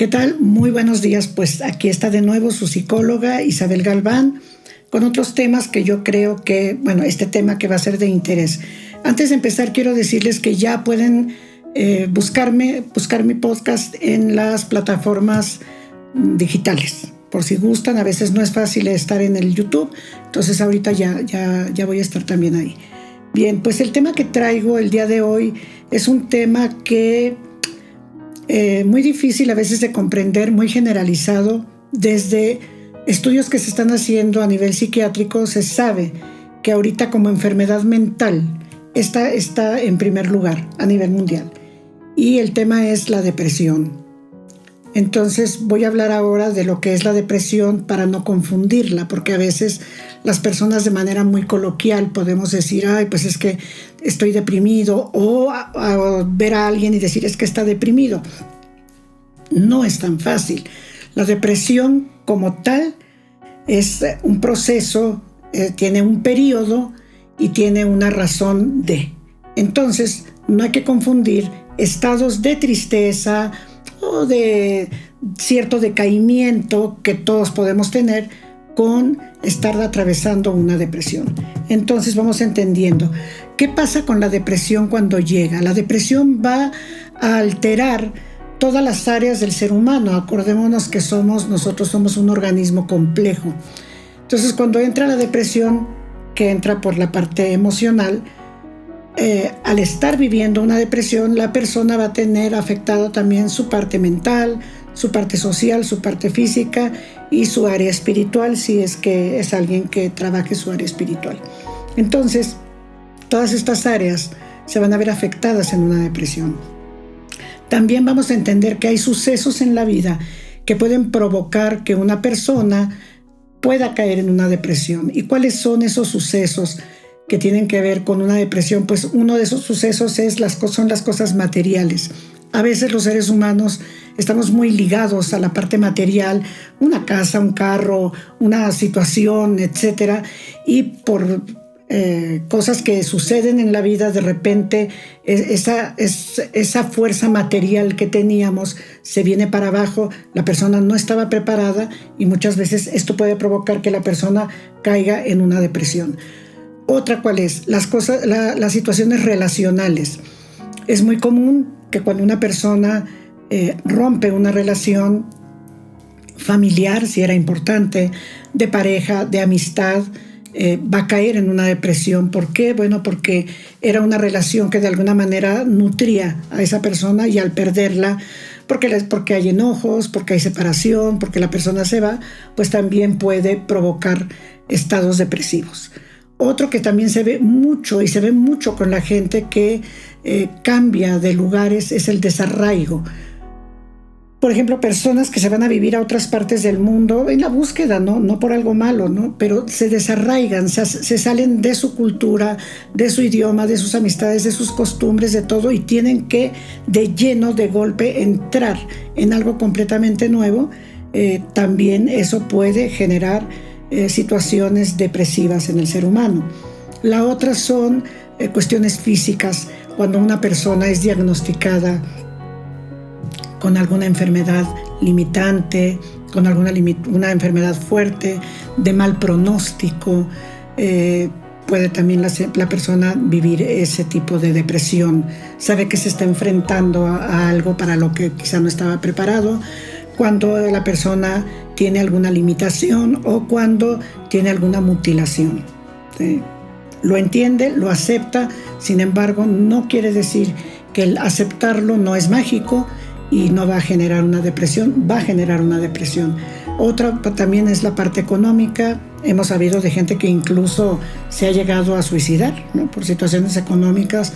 ¿Qué tal? Muy buenos días. Pues aquí está de nuevo su psicóloga Isabel Galván con otros temas que yo creo que, este tema que va a ser de interés. Antes de empezar, quiero decirles que ya pueden buscar mi podcast en las plataformas digitales. Por si gustan, a veces no es fácil estar en el YouTube, entonces ahorita ya voy a estar también ahí. Bien, pues el tema que traigo el día de hoy es un tema que muy difícil a veces de comprender, muy generalizado. Desde estudios que se están haciendo a nivel psiquiátrico se sabe que ahorita como enfermedad mental está en primer lugar a nivel mundial. Y el tema es la depresión. Entonces voy a hablar ahora de lo que es la depresión para no confundirla, porque a veces las personas de manera muy coloquial podemos decir, pues es que estoy deprimido, o ver a alguien y decir es que está deprimido. No es tan fácil. La depresión como tal es un proceso, tiene un periodo y tiene una razón de. Entonces no hay que confundir estados de tristeza o de cierto decaimiento que todos podemos tener con estar atravesando una depresión. Entonces vamos entendiendo qué pasa con la depresión cuando llega. La depresión va a alterar todas las áreas del ser humano. Acordémonos que nosotros somos un organismo complejo. Entonces cuando entra la depresión, que entra por la parte emocional, al estar viviendo una depresión, la persona va a tener afectado también su parte mental, su parte social, su parte física y su área espiritual, si es que es alguien que trabaje su área espiritual. Entonces, todas estas áreas se van a ver afectadas en una depresión. También vamos a entender que hay sucesos en la vida que pueden provocar que una persona pueda caer en una depresión. ¿Y cuáles son esos sucesos que tienen que ver con una depresión? Pues uno de esos sucesos son las cosas materiales. A veces los seres humanos estamos muy ligados a la parte material, una casa, un carro, una situación, etcétera, y por cosas que suceden en la vida, de repente esa fuerza material que teníamos se viene para abajo, la persona no estaba preparada y muchas veces esto puede provocar que la persona caiga en una depresión. Otra, ¿cuál es? Las situaciones relacionales. Es muy común que cuando una persona rompe una relación familiar, si era importante, de pareja, de amistad, va a caer en una depresión. ¿Por qué? Bueno, porque era una relación que de alguna manera nutría a esa persona y al perderla, porque hay enojos, porque hay separación, porque la persona se va, pues también puede provocar estados depresivos. Otro que también se ve mucho y se ve mucho con la gente que cambia de lugares es el desarraigo. Por ejemplo, personas que se van a vivir a otras partes del mundo en la búsqueda, no por algo malo, ¿no? Pero se desarraigan, se salen de su cultura, de su idioma, de sus amistades, de sus costumbres, de todo, y tienen que de lleno, de golpe, entrar en algo completamente nuevo. También eso puede generar situaciones depresivas en el ser humano. La otra son cuestiones físicas, cuando una persona es diagnosticada con alguna enfermedad limitante, con una enfermedad fuerte, de mal pronóstico, puede también la persona vivir ese tipo de depresión. Sabe que se está enfrentando a algo para lo que quizá no estaba preparado, cuando la persona tiene alguna limitación o cuando tiene alguna mutilación. ¿Sí? Lo entiende, lo acepta, sin embargo, no quiere decir que el aceptarlo no es mágico y no va a generar una depresión, va a generar una depresión. Otra también es la parte económica. Hemos sabido de gente que incluso se ha llegado a suicidar, ¿no? Por situaciones económicas,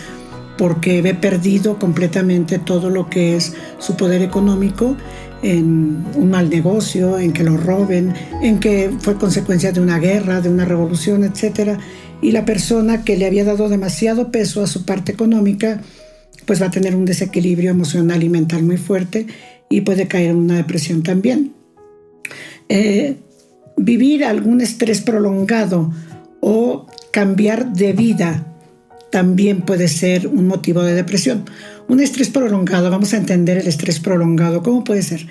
porque ve perdido completamente todo lo que es su poder económico en un mal negocio, en que lo roben, en que fue consecuencia de una guerra, de una revolución, etc. Y la persona que le había dado demasiado peso a su parte económica, pues va a tener un desequilibrio emocional y mental muy fuerte y puede caer en una depresión también. Vivir algún estrés prolongado o cambiar de vida también puede ser un motivo de depresión. Un estrés prolongado, vamos a entender el estrés prolongado. ¿Cómo puede ser?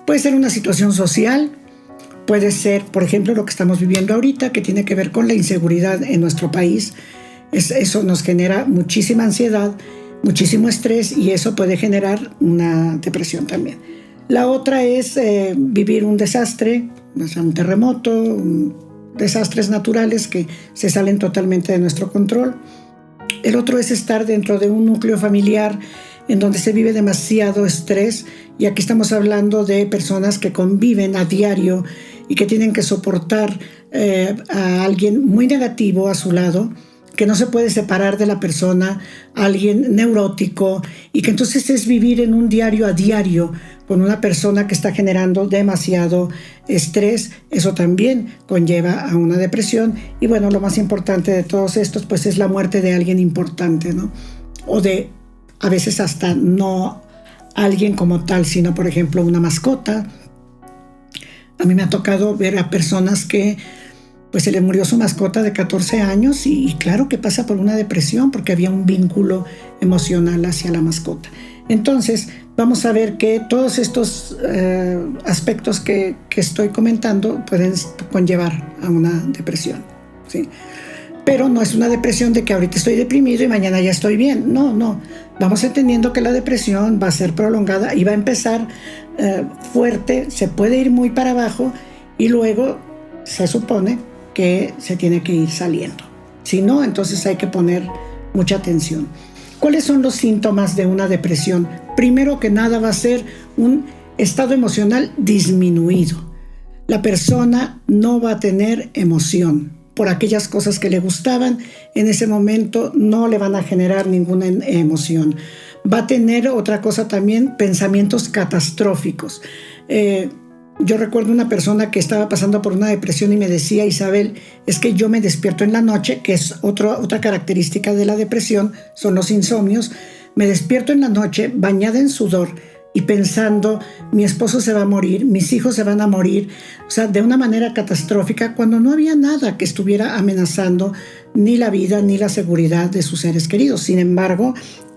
Puede ser una situación social, puede ser, por ejemplo, lo que estamos viviendo ahorita, que tiene que ver con la inseguridad en nuestro país. Eso nos genera muchísima ansiedad, muchísimo estrés, y eso puede generar una depresión también. La otra es vivir un desastre, o sea, un terremoto, desastres naturales que se salen totalmente de nuestro control. El otro es estar dentro de un núcleo familiar en donde se vive demasiado estrés, y aquí estamos hablando de personas que conviven a diario y que tienen que soportar a alguien muy negativo a su lado, que no se puede separar de la persona, alguien neurótico, y que entonces es vivir en un diario a diario con una persona que está generando demasiado estrés. Eso también conlleva a una depresión. Y bueno, lo más importante de todos estos pues es la muerte de alguien importante, ¿no? O de, a veces hasta no alguien como tal, sino por ejemplo una mascota. A mí me ha tocado ver a personas que pues se le murió su mascota de 14 años y claro que pasa por una depresión porque había un vínculo emocional hacia la mascota. Entonces, vamos a ver que todos estos aspectos que estoy comentando pueden conllevar a una depresión, ¿sí? Pero no es una depresión de que ahorita estoy deprimido y mañana ya estoy bien. No. Vamos entendiendo que la depresión va a ser prolongada y va a empezar fuerte, se puede ir muy para abajo y luego se supone que se tiene que ir saliendo. Si no, entonces hay que poner mucha atención. ¿Cuáles son los síntomas de una depresión? Primero que nada va a ser un estado emocional disminuido. La persona no va a tener emoción por aquellas cosas que le gustaban. En ese momento no le van a generar ninguna emoción. Va a tener otra cosa también, pensamientos catastróficos. Yo recuerdo una persona que estaba pasando por una depresión y me decía: Isabel, es que yo me despierto en la noche, que es otra característica de la depresión, son los insomnios. Me despierto en la noche bañada en sudor y pensando, mi esposo se va a morir, mis hijos se van a morir, o sea, de una manera catastrófica, cuando no había nada que estuviera amenazando ni la vida ni la seguridad de sus seres queridos. Sin embargo,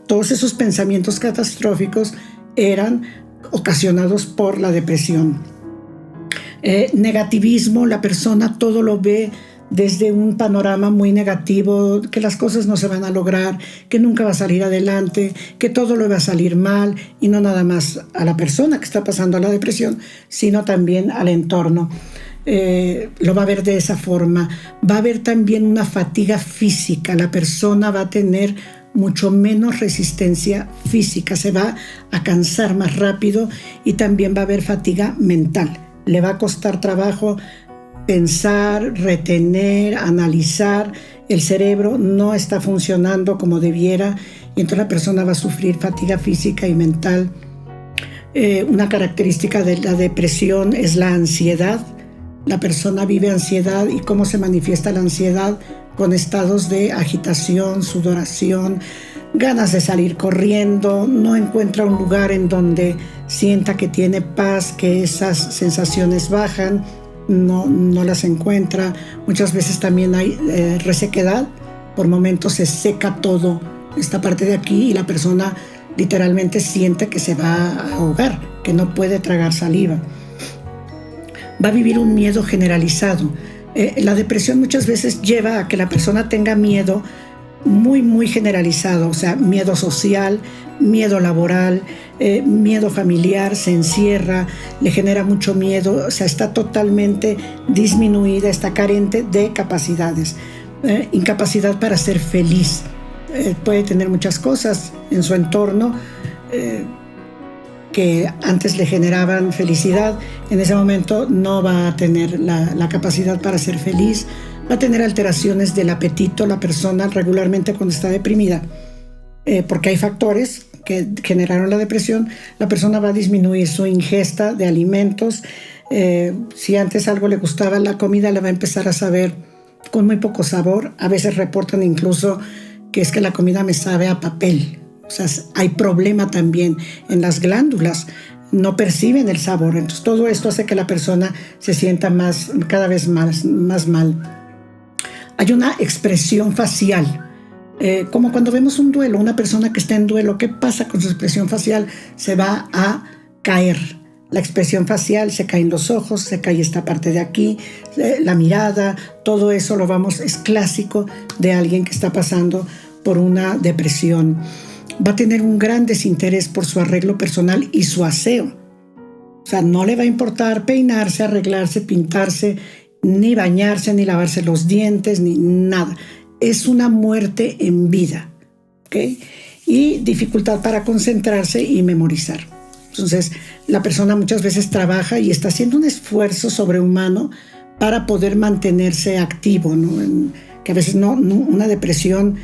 todos esos pensamientos catastróficos eran ocasionados por la depresión. Negativismo, la persona todo lo ve desde un panorama muy negativo, que las cosas no se van a lograr, que nunca va a salir adelante, que todo le va a salir mal, y no nada más a la persona que está pasando la depresión, sino también al entorno. Lo va a ver de esa forma. Va a haber también una fatiga física. La persona va a tener mucho menos resistencia física, se va a cansar más rápido, y también va a haber fatiga mental. Le va a costar trabajo pensar, retener, analizar. El cerebro no está funcionando como debiera y entonces la persona va a sufrir fatiga física y mental. Una característica de la depresión es la ansiedad. La persona vive ansiedad. ¿Y cómo se manifiesta la ansiedad? Con estados de agitación, sudoración, ganas de salir corriendo, no encuentra un lugar en donde sienta que tiene paz, que esas sensaciones bajan, no las encuentra. Muchas veces también hay resequedad, por momentos se seca todo, esta parte de aquí, y la persona literalmente siente que se va a ahogar, que no puede tragar saliva. Va a vivir un miedo generalizado. La depresión muchas veces lleva a que la persona tenga miedo muy generalizado, o sea, miedo social, miedo laboral, miedo familiar, se encierra, le genera mucho miedo, o sea, está totalmente disminuida, está carente de capacidades, incapacidad para ser feliz. Puede tener muchas cosas en su entorno que antes le generaban felicidad, en ese momento no va a tener la capacidad para ser feliz. Va a tener alteraciones del apetito la persona regularmente cuando está deprimida, porque hay factores que generaron la depresión. La persona va a disminuir su ingesta de alimentos. Si antes algo le gustaba, la comida le va a empezar a saber con muy poco sabor. A veces reportan incluso que es que la comida me sabe a papel. O sea, hay problema también en las glándulas, no perciben el sabor. Entonces todo esto hace que la persona se sienta cada vez más mal. Hay una expresión facial Como cuando vemos un duelo, una persona que está en duelo, ¿qué pasa con su expresión facial? Se va a caer. La expresión facial, se caen los ojos, se cae esta parte de aquí, la mirada, todo eso es clásico de alguien que está pasando por una depresión. Va a tener un gran desinterés por su arreglo personal y su aseo. O sea, no le va a importar peinarse, arreglarse, pintarse, ni bañarse, ni lavarse los dientes, ni nada. Es una muerte en vida, ¿ok? Y dificultad para concentrarse y memorizar. Entonces, la persona muchas veces trabaja y está haciendo un esfuerzo sobrehumano para poder mantenerse activo, ¿no? Que a veces una depresión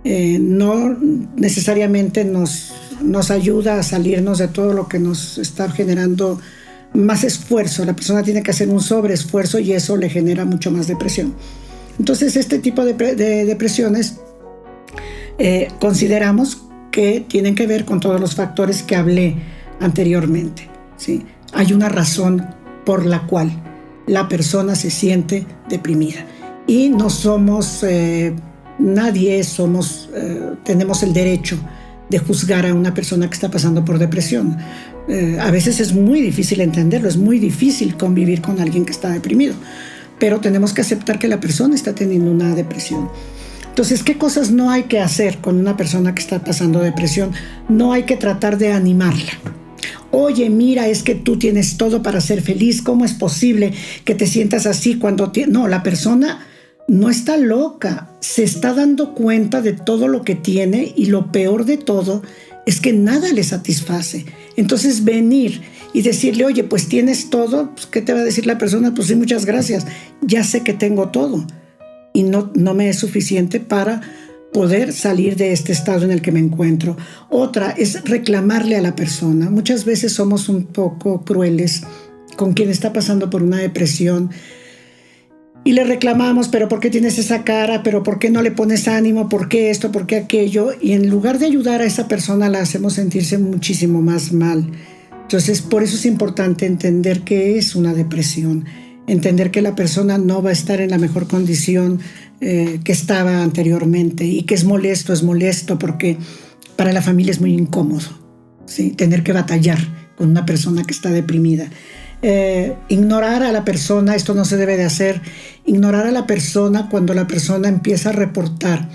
no necesariamente nos ayuda a salirnos de todo lo que nos está generando más esfuerzo. La persona tiene que hacer un sobreesfuerzo y eso le genera mucho más depresión. Entonces, este tipo de depresiones consideramos que tienen que ver con todos los factores que hablé anteriormente, ¿sí? Hay una razón por la cual la persona se siente deprimida y no somos tenemos el derecho de juzgar a una persona que está pasando por depresión. A veces es muy difícil entenderlo, es muy difícil convivir con alguien que está deprimido, pero tenemos que aceptar que la persona está teniendo una depresión. Entonces, ¿qué cosas no hay que hacer con una persona que está pasando depresión? No hay que tratar de animarla. Oye, mira, es que tú tienes todo para ser feliz. ¿Cómo es posible que te sientas así cuando... No, la persona no está loca. Se está dando cuenta de todo lo que tiene y lo peor de todo es que nada le satisface. Entonces, venir y decirle, oye, pues tienes todo, pues, ¿qué te va a decir la persona? Pues sí, muchas gracias. Ya sé que tengo todo y no me es suficiente para poder salir de este estado en el que me encuentro. Otra es reclamarle a la persona. Muchas veces somos un poco crueles con quien está pasando por una depresión y le reclamamos, pero ¿por qué tienes esa cara? ¿Pero por qué no le pones ánimo? ¿Por qué esto? ¿Por qué aquello? Y en lugar de ayudar a esa persona la hacemos sentirse muchísimo más mal. Entonces, por eso es importante entender que es una depresión, entender que la persona no va a estar en la mejor condición que estaba anteriormente y que es molesto porque para la familia es muy incómodo, ¿sí? Tener que batallar con una persona que está deprimida. Ignorar a la persona, esto no se debe de hacer. Ignorar a la persona cuando la persona empieza a reportar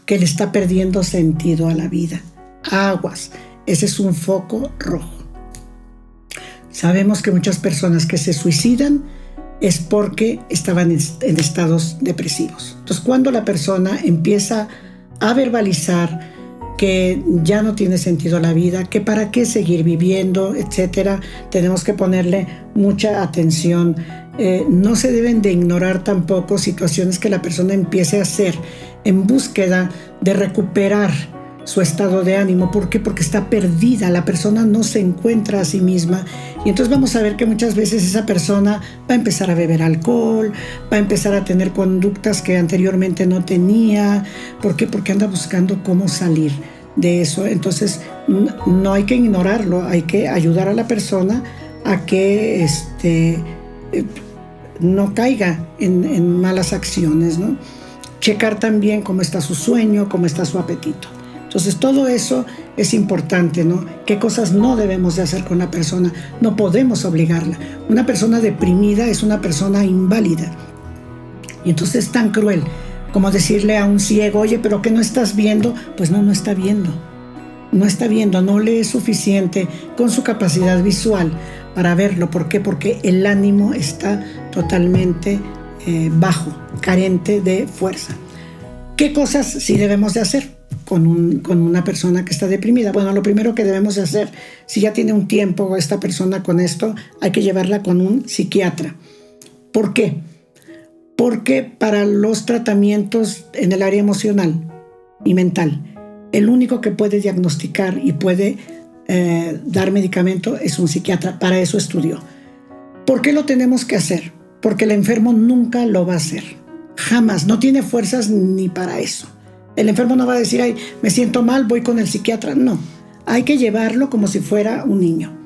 que le está perdiendo sentido a la vida. Aguas, ese es un foco rojo. Sabemos que muchas personas que se suicidan es porque estaban en estados depresivos. Entonces, cuando la persona empieza a verbalizar que ya no tiene sentido la vida, que para qué seguir viviendo, etcétera, tenemos que ponerle mucha atención. No se deben de ignorar tampoco situaciones que la persona empiece a hacer en búsqueda de recuperar su estado de ánimo. ¿Por qué? Porque está perdida, la persona no se encuentra a sí misma y entonces vamos a ver que muchas veces esa persona va a empezar a beber alcohol, va a empezar a tener conductas que anteriormente no tenía. ¿Por qué? Porque anda buscando cómo salir de eso. Entonces no hay que ignorarlo, hay que ayudar a la persona a que no caiga en malas acciones, ¿no? Checar también cómo está su sueño, cómo está su apetito. Entonces todo eso es importante, ¿no? ¿Qué cosas no debemos de hacer con la persona? No podemos obligarla. Una persona deprimida es una persona inválida. Y entonces es tan cruel como decirle a un ciego, oye, ¿pero qué no estás viendo? Pues no está viendo. No está viendo, no le es suficiente con su capacidad visual para verlo. ¿Por qué? Porque el ánimo está totalmente bajo, carente de fuerza. ¿Qué cosas sí debemos de hacer con una persona que está deprimida? Bueno, lo primero que debemos de hacer, si ya tiene un tiempo esta persona con esto, hay que llevarla con un psiquiatra. ¿Por qué? Porque para los tratamientos en el área emocional y mental, el único que puede diagnosticar y puede dar medicamento es un psiquiatra. Para eso estudió. ¿Por qué lo tenemos que hacer? Porque el enfermo nunca lo va a hacer. Jamás. No tiene fuerzas ni para eso. El enfermo no va a decir, ay, me siento mal, voy con el psiquiatra. No. Hay que llevarlo como si fuera un niño.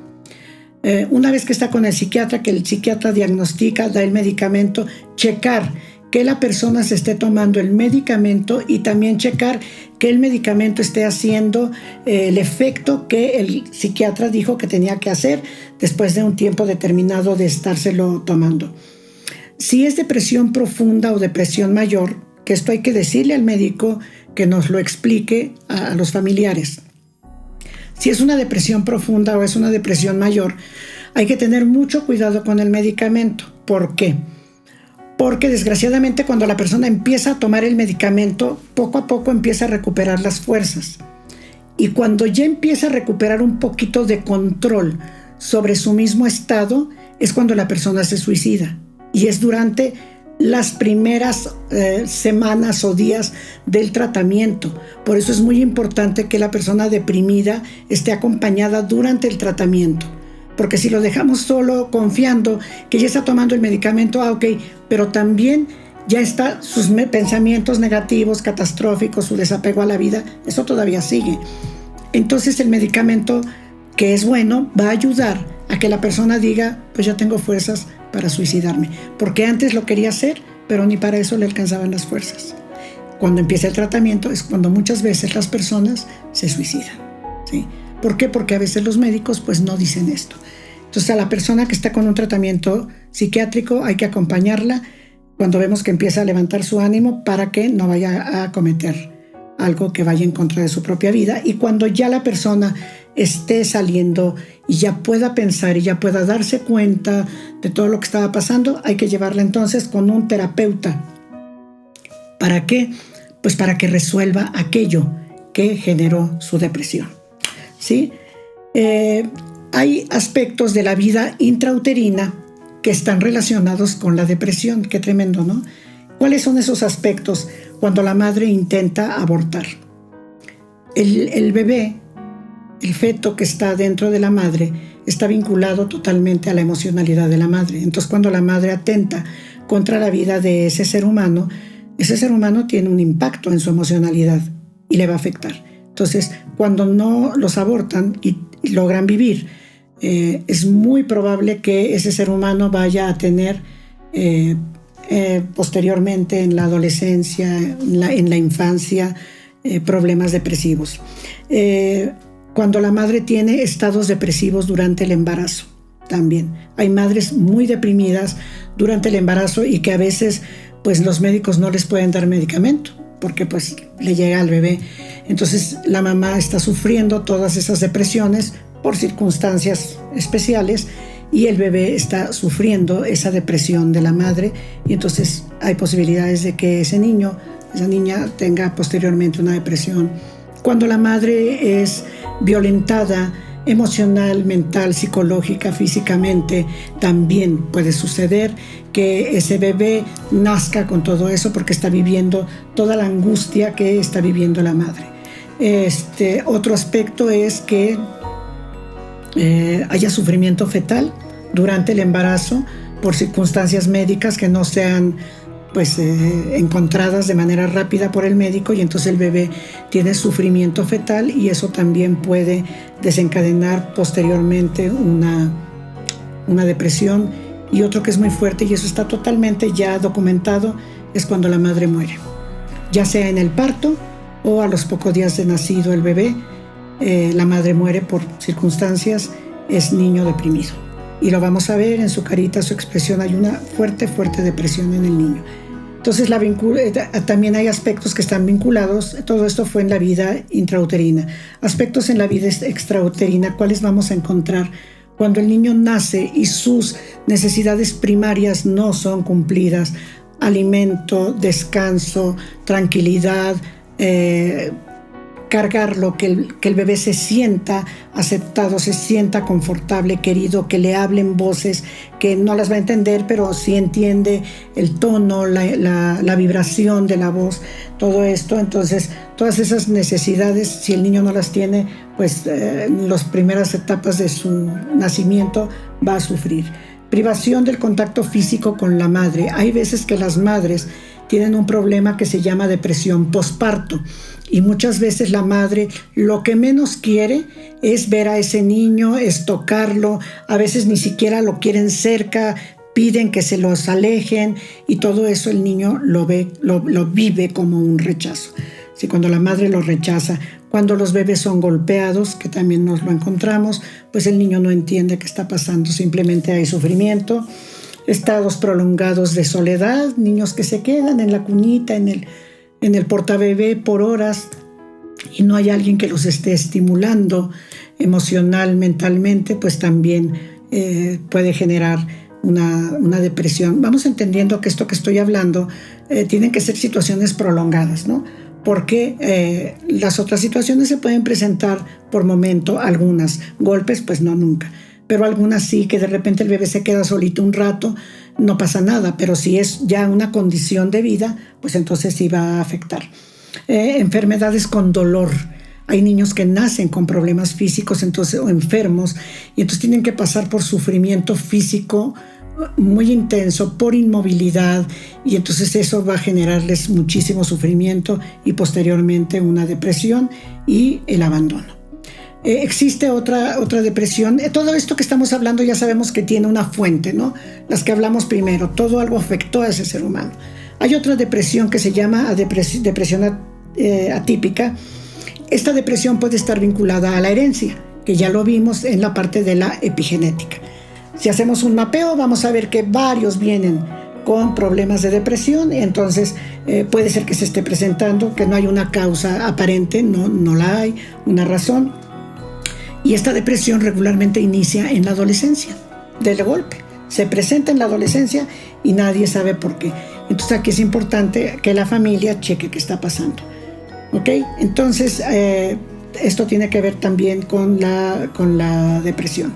Una vez que está con el psiquiatra, que el psiquiatra diagnostica, da el medicamento, checar que la persona se esté tomando el medicamento y también checar que el medicamento esté haciendo el efecto que el psiquiatra dijo que tenía que hacer después de un tiempo determinado de estárselo tomando. Si es depresión profunda o depresión mayor, que esto hay que decirle al médico que nos lo explique a los familiares. Si es una depresión profunda o es una depresión mayor, hay que tener mucho cuidado con el medicamento. ¿Por qué? Porque desgraciadamente cuando la persona empieza a tomar el medicamento, poco a poco empieza a recuperar las fuerzas. Y cuando ya empieza a recuperar un poquito de control sobre su mismo estado, es cuando la persona se suicida. Y es durante las primeras semanas o días del tratamiento. Por eso es muy importante que la persona deprimida esté acompañada durante el tratamiento. Porque si lo dejamos solo confiando que ya está tomando el medicamento, ok, pero también ya está sus pensamientos negativos, catastróficos, su desapego a la vida, eso todavía sigue. Entonces el medicamento, que es bueno, va a ayudar a que la persona diga, pues ya tengo fuerzas para suicidarme. Porque antes lo quería hacer, pero ni para eso le alcanzaban las fuerzas. Cuando empieza el tratamiento es cuando muchas veces las personas se suicidan, ¿sí? ¿Por qué? Porque a veces los médicos pues no dicen esto. Entonces a la persona que está con un tratamiento psiquiátrico hay que acompañarla cuando vemos que empieza a levantar su ánimo para que no vaya a cometer algo que vaya en contra de su propia vida. Y cuando ya la persona esté saliendo y ya pueda pensar y ya pueda darse cuenta de todo lo que estaba pasando, hay que llevarla entonces con un terapeuta. ¿Para qué? Pues para que resuelva aquello que generó su depresión. ¿Sí? Hay aspectos de la vida intrauterina que están relacionados con la depresión. Qué tremendo, ¿no? ¿Cuáles son esos aspectos cuando la madre intenta abortar? El bebé, el feto que está dentro de la madre, está vinculado totalmente a la emocionalidad de la madre. Entonces, cuando la madre atenta contra la vida de ese ser humano tiene un impacto en su emocionalidad y le va a afectar. Entonces, cuando no los abortan y logran vivir, es muy probable que ese ser humano vaya a tener posteriormente en la adolescencia, en la infancia, problemas depresivos. Cuando la madre tiene estados depresivos durante el embarazo, también. Hay madres muy deprimidas durante el embarazo y que a veces pues, los médicos no les pueden dar medicamento porque pues, le llega al bebé. Entonces la mamá está sufriendo todas esas depresiones por circunstancias especiales y el bebé está sufriendo esa depresión de la madre y entonces hay posibilidades de que esa niña tenga posteriormente una depresión. Cuando la madre es violentada emocional, mental, psicológica, físicamente, también puede suceder que ese bebé nazca con todo eso porque está viviendo toda la angustia que está viviendo la madre. Otro aspecto es que haya sufrimiento fetal durante el embarazo por circunstancias médicas que no sean encontradas de manera rápida por el médico y entonces el bebé tiene sufrimiento fetal y eso también puede desencadenar posteriormente una depresión. Y otro que es muy fuerte y eso está totalmente ya documentado es cuando la madre muere, ya sea en el parto o a los pocos días de nacido el bebé, la madre muere por circunstancias, es niño deprimido. Y lo vamos a ver en su carita, su expresión, hay una fuerte depresión en el niño. Entonces también hay aspectos que están vinculados, todo esto fue en la vida intrauterina. Aspectos en la vida extrauterina, ¿cuáles vamos a encontrar? Cuando el niño nace y sus necesidades primarias no son cumplidas, alimento, descanso, tranquilidad, cargarlo, que el bebé se sienta aceptado, se sienta confortable, querido, que le hablen voces que no las va a entender, pero sí entiende el tono, la vibración de la voz, todo esto. Entonces, todas esas necesidades, si el niño no las tiene, pues en las primeras etapas de su nacimiento va a sufrir. Privación del contacto físico con la madre. Hay veces que las madres tienen un problema que se llama depresión posparto. Y muchas veces la madre lo que menos quiere es ver a ese niño, es tocarlo. A veces ni siquiera lo quieren cerca, piden que se los alejen y todo eso el niño lo vive como un rechazo. Sí, cuando la madre lo rechaza, cuando los bebés son golpeados, que también nos lo encontramos, pues el niño no entiende qué está pasando, simplemente hay sufrimiento, estados prolongados de soledad, niños que se quedan en la cunita, en el portabebé por horas y no hay alguien que los esté estimulando emocional, mentalmente, pues también puede generar una depresión. Vamos entendiendo que esto que estoy hablando tienen que ser situaciones prolongadas, ¿no? Porque las otras situaciones se pueden presentar por momento, algunas golpes, pues no nunca, pero algunas sí, que de repente el bebé se queda solito un rato, no pasa nada, pero si es ya una condición de vida, pues entonces sí va a afectar. Enfermedades con dolor. Hay niños que nacen con problemas físicos o enfermos y entonces tienen que pasar por sufrimiento físico muy intenso, por inmovilidad, y entonces eso va a generarles muchísimo sufrimiento y posteriormente una depresión y el abandono. Existe otra depresión. Todo esto que estamos hablando ya sabemos que tiene una fuente, ¿no? Las que hablamos primero, todo algo afectó a ese ser humano. Hay otra depresión que se llama depresión atípica. Esta depresión puede estar vinculada a la herencia, que ya lo vimos en la parte de la epigenética. Si hacemos un mapeo, vamos a ver que varios vienen con problemas de depresión, entonces puede ser que se esté presentando, que no hay una causa aparente, no la hay, una razón. Y esta depresión regularmente inicia en la adolescencia, de golpe. Se presenta en la adolescencia y nadie sabe por qué. Entonces aquí es importante que la familia cheque qué está pasando. ¿Ok? Entonces, esto tiene que ver también con la depresión.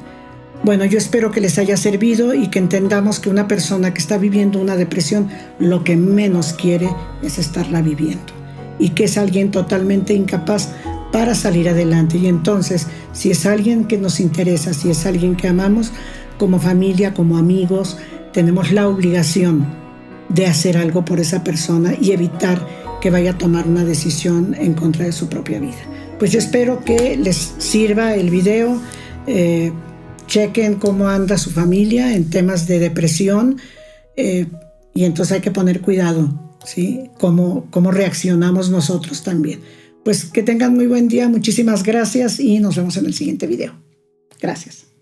Bueno, yo espero que les haya servido y que entendamos que una persona que está viviendo una depresión lo que menos quiere es estarla viviendo y que es alguien totalmente incapaz para salir adelante. Y entonces, si es alguien que nos interesa, si es alguien que amamos, como familia, como amigos, tenemos la obligación de hacer algo por esa persona y evitar que vaya a tomar una decisión en contra de su propia vida. Pues yo espero que les sirva el video. Chequen cómo anda su familia en temas de depresión y entonces hay que poner cuidado, ¿sí? Cómo reaccionamos nosotros también. Pues que tengan muy buen día, muchísimas gracias y nos vemos en el siguiente video. Gracias.